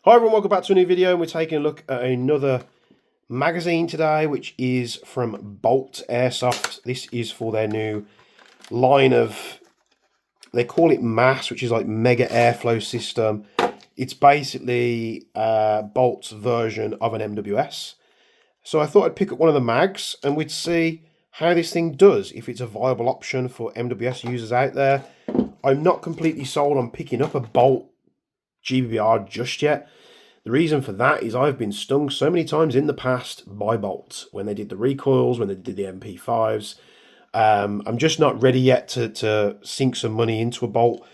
Hi everyone, welcome back to a new video, and we're taking a look at another magazine today, which is from Bolt Airsoft. This is for their new line of, they call it m.a.s, which is like mega airflow system. It's basically Bolt's version of an MWS. So I thought I'd pick up one of the mags and we'd see how this thing does, if it's a viable option for MWS users out there. I'm not completely sold on picking up a Bolt GBR just yet. The reason for that is I've been stung so many times in the past by Bolt when they did the recoils, when they did the MP5s. I'm just not ready yet to sink some money into a Bolt.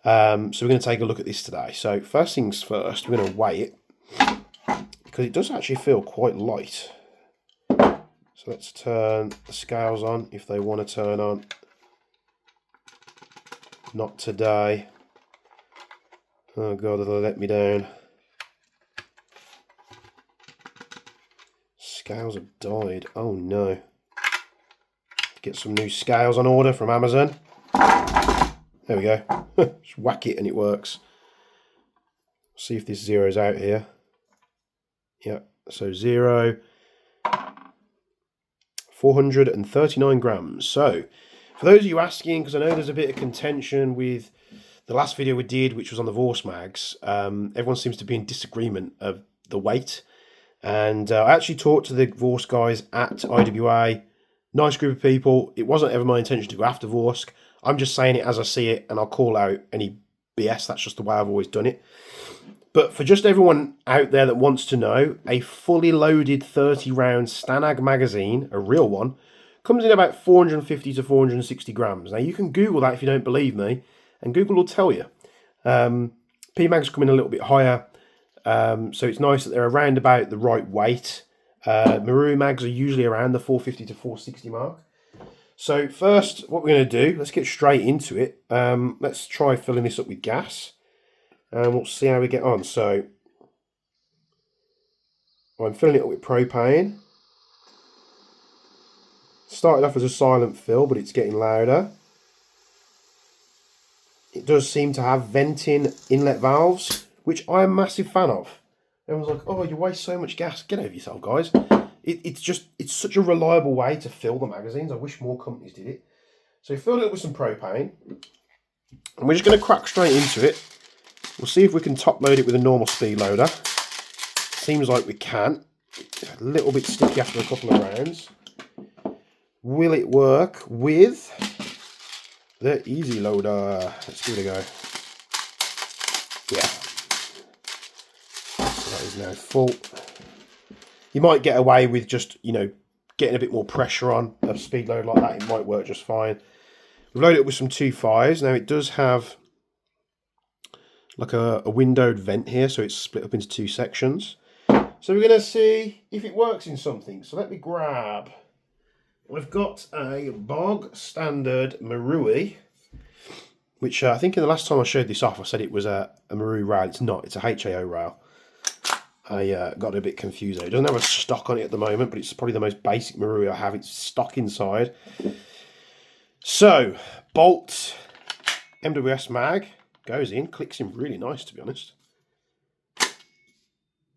So we're going to take a look at this today. So first things first, we're going to weigh it because it does actually feel quite light. So let's turn the scales on if they want to turn on. Not today. Oh God, they'll let me down. Scales have died. Oh no. Get some new scales on order from Amazon. There we go. Just whack it and it works. See if this zero's out here. Yeah, so 439 grams. So, for those of you asking, because I know there's a bit of contention with the last video we did, which was on the Vorse mags, everyone seems to be in disagreement of the weight. And I actually talked to the Vorse guys at IWA. Nice group of people. It wasn't ever my intention to go after Vorse. I'm just saying it as I see it, and I'll call out any BS. That's just the way I've always done it. But for just everyone out there that wants to know, a fully loaded 30-round Stanag magazine, a real one, comes in about 450 to 460 grams. Now, you can Google that if you don't believe me, and Google will tell you. PMags come in a little bit higher. So it's nice that they're around about the right weight. Maru mags are usually around the 450 to 460 mark. So first, what we're going to do, let's get straight into it. Let's try filling this up with gas, and we'll see how we get on. So I'm filling it up with propane. Started off as a silent fill, but it's getting louder. It does seem to have venting inlet valves, which I'm a massive fan of. Everyone's like, oh, you waste so much gas. Get over yourself, guys. It's such a reliable way to fill the magazines. I wish more companies did it. So we filled it up with some propane. And we're just going to crack straight into it. We'll see if we can top load it with a normal speed loader. Seems like we can. A little bit sticky after a couple of rounds. Will it work with the easy loader? Let's give it a go. Yeah. So that is now full. You might get away with just, getting a bit more pressure on a speed load like that. It might work just fine. We've loaded it with some 2.5s. Now it does have like a windowed vent here, so it's split up into two sections. So we're going to see if it works in something. So let me grab. We've got a bog standard Marui, which I think in the last time I showed this off, I said it was a Marui rail. It's not. It's a HAO rail. I got a bit confused there. It doesn't have a stock on it at the moment, but it's probably the most basic Marui I have. It's stock inside. So, Bolt MWS mag goes in, clicks in really nice, to be honest.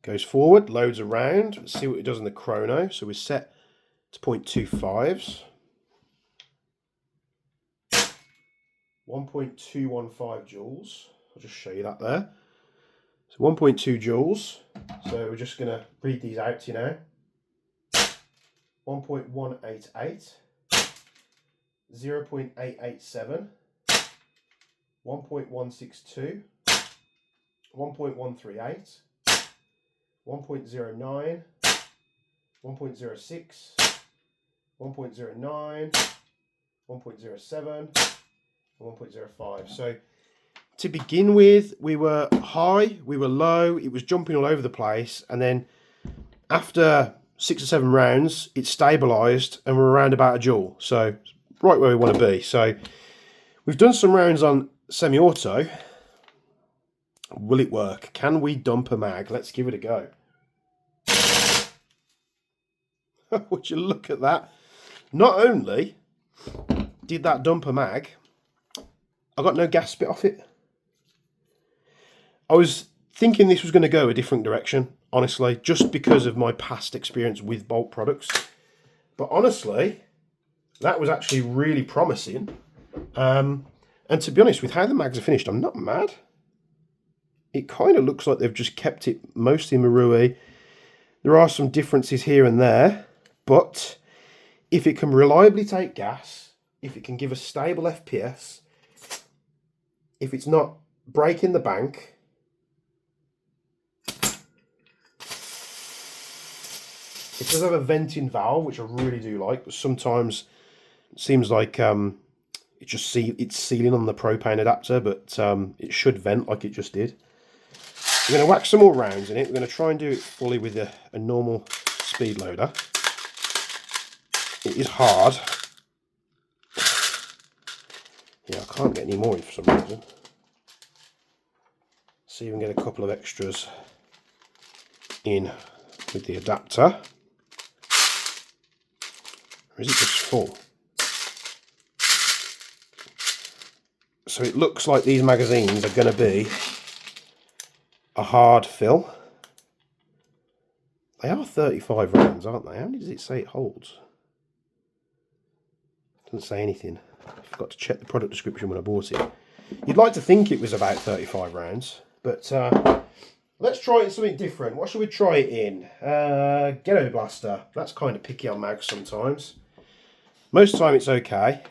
Goes forward, loads around. Let's see what it does in the Chrono. So we're set to 0.25s. 1.215 joules. I'll just show you that there. So 1.2 joules. So we're just going to read these out to you now. 1.188, 0.887, 1.162, 1.138, 1.09, 1.06, 1.09, 1.07, and 1.05. So to begin with, we were high, we were low, it was jumping all over the place, and then after 6 or 7 rounds, it stabilised and we're around about a joule. So right where we want to be. So we've done some rounds on semi-auto. Will it work? Can we dump a mag? Let's give it a go. Would you look at that? Not only did that dump a mag, I got no gas spit off it. I was thinking this was going to go a different direction, honestly, just because of my past experience with Bolt products. But honestly, that was actually really promising. And to be honest, with how the mags are finished, I'm not mad. It kind of looks like they've just kept it mostly Marui. There are some differences here and there, but if it can reliably take gas, if it can give a stable FPS, if it's not breaking the bank, it does have a venting valve, which I really do like, but sometimes it seems like it's sealing on the propane adapter, but it should vent like it just did. We're going to whack some more rounds in it. We're going to try and do it fully with a normal speed loader. It is hard. Yeah, I can't get any more in for some reason. See if we can get a couple of extras in with the adapter. Or is it just full? So it looks like these magazines are going to be a hard fill. They are 35 rounds, aren't they? How many does it say it holds? Doesn't say anything. I forgot to check the product description when I bought it. You'd like to think it was about 35 rounds, but let's try it in something different. What should we try it in? Ghetto Blaster. That's kind of picky on mags sometimes. Most of the time it's okay.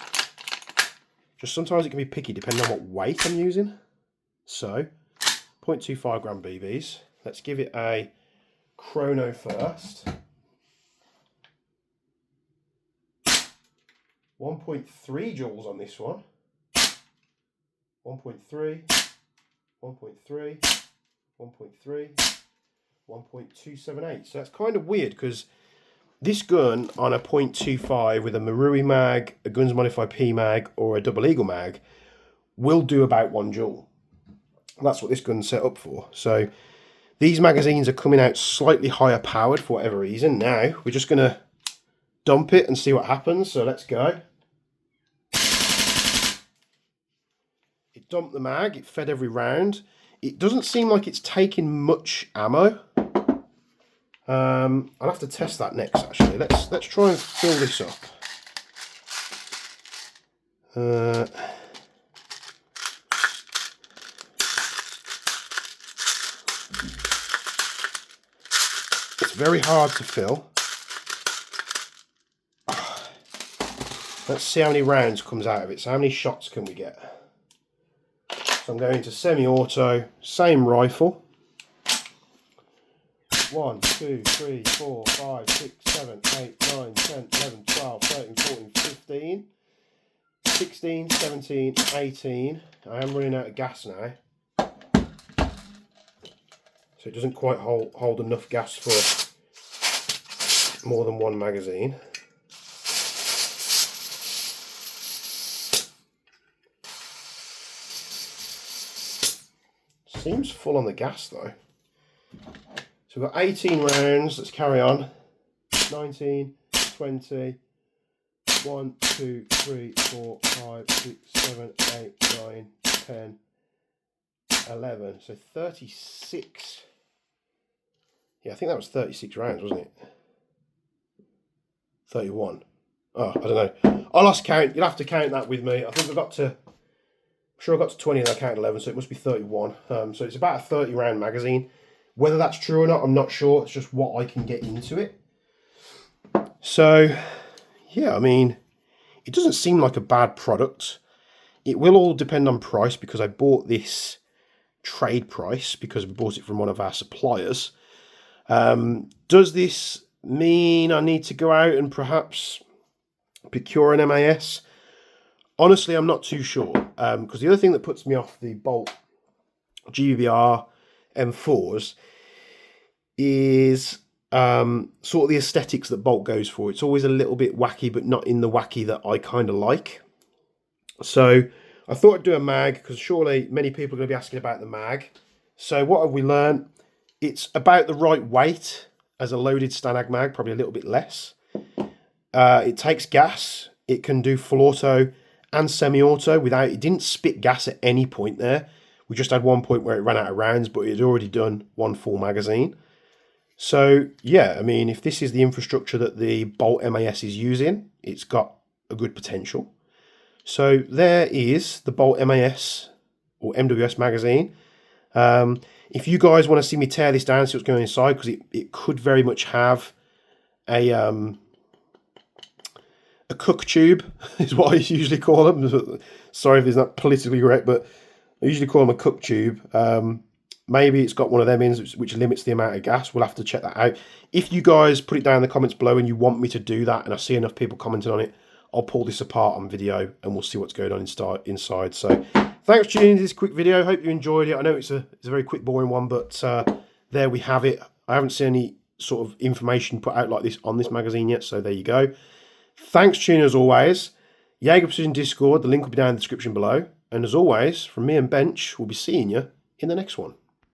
Just sometimes it can be picky depending on what weight I'm using. So, 0.25 gram BBs. Let's give it a Chrono first. 1.3 joules on this one. 1.3, 1.3, 1.3, 1.278. So that's kind of weird because this gun on a 0.25 with a Marui mag, a Guns Modify P mag, or a Double Eagle mag will do about 1 joule. That's what this gun's set up for. So these magazines are coming out slightly higher powered for whatever reason. Now we're just going to dump it and see what happens. So let's go. It dumped the mag, it fed every round. It doesn't seem like it's taking much ammo. I'll have to test that next actually. Let's try and fill this up. It's very hard to fill. Let's see how many rounds comes out of it. So how many shots can we get? So I'm going to semi-auto, same rifle. 1, 2, 3, 4, 5, 6, 7, 8, 9, 10, 11, 12, 13, 14, 15, 16, 17, 18. I am running out of gas now. So it doesn't quite hold enough gas for more than one magazine. Seems full on the gas though. So we've got 18 rounds, let's carry on. 19, 20, 1, 2, 3, 4, 5, 6, 7, 8, 9, 10, 11. So 36. Yeah, I think that was 36 rounds, wasn't it? 31. Oh, I don't know. I lost count. You'll have to count that with me. I think I got to... I'm sure I got to 20 and I counted 11, so it must be 31. So it's about a 30 round magazine. Whether that's true or not, I'm not sure. It's just what I can get into it. So, yeah, I mean, it doesn't seem like a bad product. It will all depend on price because I bought this trade price because we bought it from one of our suppliers. Does this mean I need to go out and perhaps procure an m.a.s? Honestly, I'm not too sure, because the other thing that puts me off the Bolt GBR M4s is sort of the aesthetics that Bolt goes for. It's always a little bit wacky, but not in the wacky that I kind of like. So I thought I'd do a mag, because surely many people are going to be asking about the mag. So what have we learned? It's about the right weight as a loaded Stanag mag, probably a little bit less. It takes gas. It can do full auto and semi-auto without, it didn't spit gas at any point there, We just had one point where it ran out of rounds, but it had already done one full magazine. So yeah, I mean, if this is the infrastructure that the Bolt m.a.s is using, it's got a good potential. So there is the Bolt m.a.s or MWS magazine. If you guys want to see me tear this down, see what's going inside, because it could very much have a cook tube, is what I usually call them. Sorry if it's not politically correct, but I usually call them a cook tube. Maybe it's got one of them in which limits the amount of gas. We'll have to check that out. If you guys put it down in the comments below and you want me to do that, and I see enough people commenting on it, I'll pull this apart on video and we'll see what's going on inside. So thanks for tuning into this quick video. Hope you enjoyed it. I know it's a very quick, boring one, but there we have it. I haven't seen any sort of information put out like this on this magazine yet, so there you go. Thanks for tuning as always. Jaeger Precision Discord, the link will be down in the description below. And as always, from me and Bench, we'll be seeing you in the next one.